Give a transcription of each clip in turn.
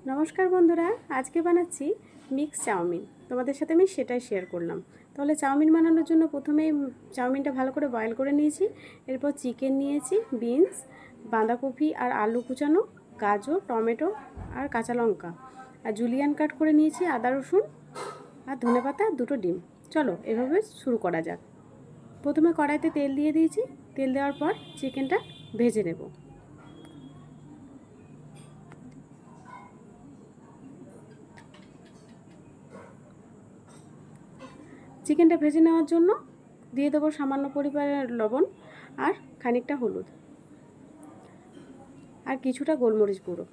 নমস্কার বন্ধুরা, আজকে বানাচ্ছি মিক্স চাউমিন। তোমাদের সাথে আমি সেটাই শেয়ার করলাম। তাহলে চাউমিন বানানোর জন্য প্রথমেই চাউমিনটা ভালো করে বয়েল করে নিয়েছি। এরপর চিকেন নিয়েছি, বিনস, বাঁধাকপি আর আলু কুচানো, গাজর, টমেটো আর কাঁচা লঙ্কা, আর জুলিয়ান কাট করে নিয়েছি আদা রসুন আর ধনেপাতা, দুটো ডিম। চলো এভাবে শুরু করা যাক। প্রথমে কড়াইতে তেল দিয়ে দিয়েছি। তেল দেওয়ার পর চিকেনটা ভেজে নেব। চিকেনটা ভেজে নেওয়ার জন্য দিয়ে দেবো সামান্য পরিমাণের লবণ আর খানিকটা হলুদ আর কিছুটা গোলমরিচ গুঁড়ো।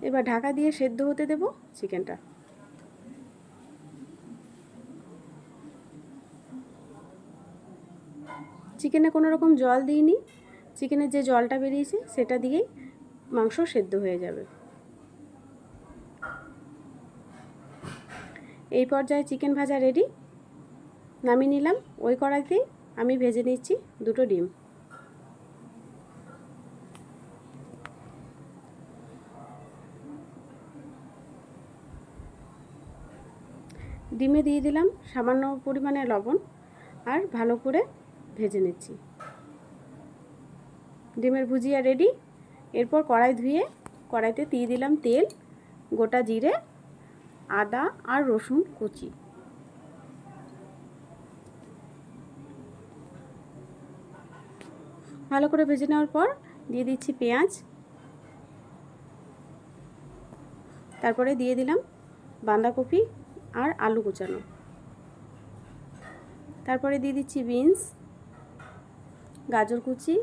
এবার ঢাকা দিয়ে সেদ্ধ হতে দেব চিকেনটা। চিকেনে কোনো রকম জল দিইনি। চিকেনের যে জলটা বেরিয়েছে সেটা দিয়েই মাংস সেদ্ধ হয়ে যাবে। এই পর্যায়ে চিকেন ভাজা রেডি। নামিয়ে নিলাম। ওই কড়াইতেই আমি ভেজে নিচ্ছি দুটো ডিম। ডিমে দিয়ে দিলাম সামান্য পরিমাণে লবণ আর ভালো করে ভেজে নিচ্ছি। ডিমের ভুজিয়া রেডি। এরপর কড়াই ধুয়ে কড়াইতে দিয়ে দিলাম তেল, গোটা জিরে, আদা আর রসুন কুচি। ভালো করে ভেজে নেওয়ার পর দিয়ে দিচ্ছি পেঁয়াজ, তারপরে দিয়ে দিলাম বাঁধাকপি আর আলু কুচানো, তারপরে দিয়ে দিচ্ছি বিনস, গাজর কুচি,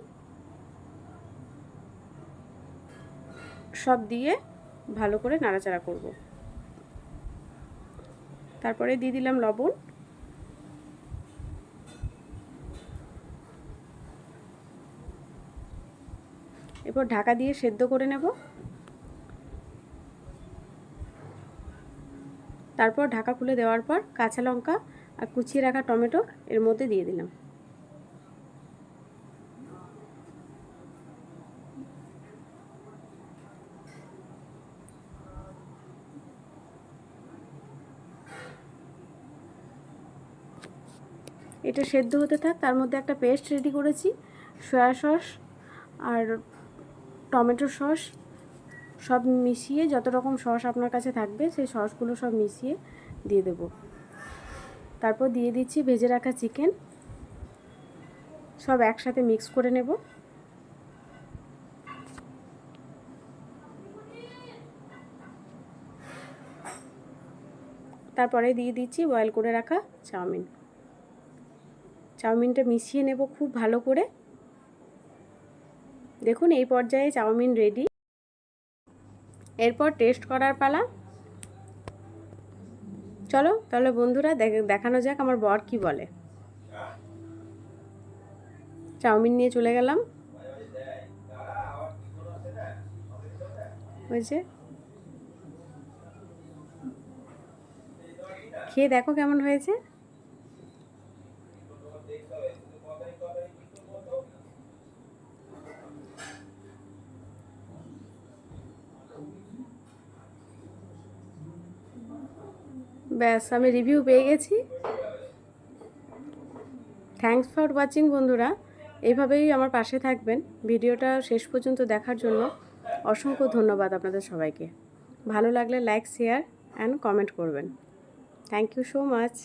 সব দিয়ে ভালো করে নাড়াচাড়া করব। তারপরে দিয়ে দিলাম লবণ, এরপর ঢাকা দিয়ে সেদ্ধ করে নেব। তারপর ঢাকা খুলে দেওয়ার পর কাঁচা লঙ্কা আর কুচিয়ে রাখা টমেটো এর মধ্যে দিয়ে দিলাম। এটা সেদ্ধ হতে থাক। তার মধ্যে একটা পেস্ট রেডি করেছি, সয়া সস আর টমেটো সস সব মিশিয়ে, যত রকম সস আপনার কাছে থাকবে সেই সসগুলো সব মিশিয়ে দিয়ে দেব। তারপর দিয়ে দিচ্ছি ভেজে রাখা চিকেন, সব একসাথে মিক্স করে নেব। তারপরে দিয়ে দিচ্ছি বয়েল করে রাখা চাউমিন। চাউমিনটা মিশিয়ে নেব খুব ভালো করে। দেখুন এই পর্যায়ে চাউমিন রেডি। এরপর টেস্ট করার পালা। চলো তাহলে বন্ধুরা দেখানো যাক আমার বর কি বলে। চাউমিন নিয়ে চলে গেলাম। হয়েছে, খেয়ে দেখো কেমন হয়েছে। ব্যাস আমি রিভিউ পেয়ে গেছি। থ্যাঙ্কস ফর ওয়াচিং বন্ধুরা। এইভাবেই আমার পাশে থাকবেন। ভিডিওটা শেষ পর্যন্ত দেখার জন্য অসংখ্য ধন্যবাদ আপনাদের সবাইকে। ভালো লাগলে লাইক, শেয়ার অ্যান্ড কমেন্ট করবেন। Thank you so much.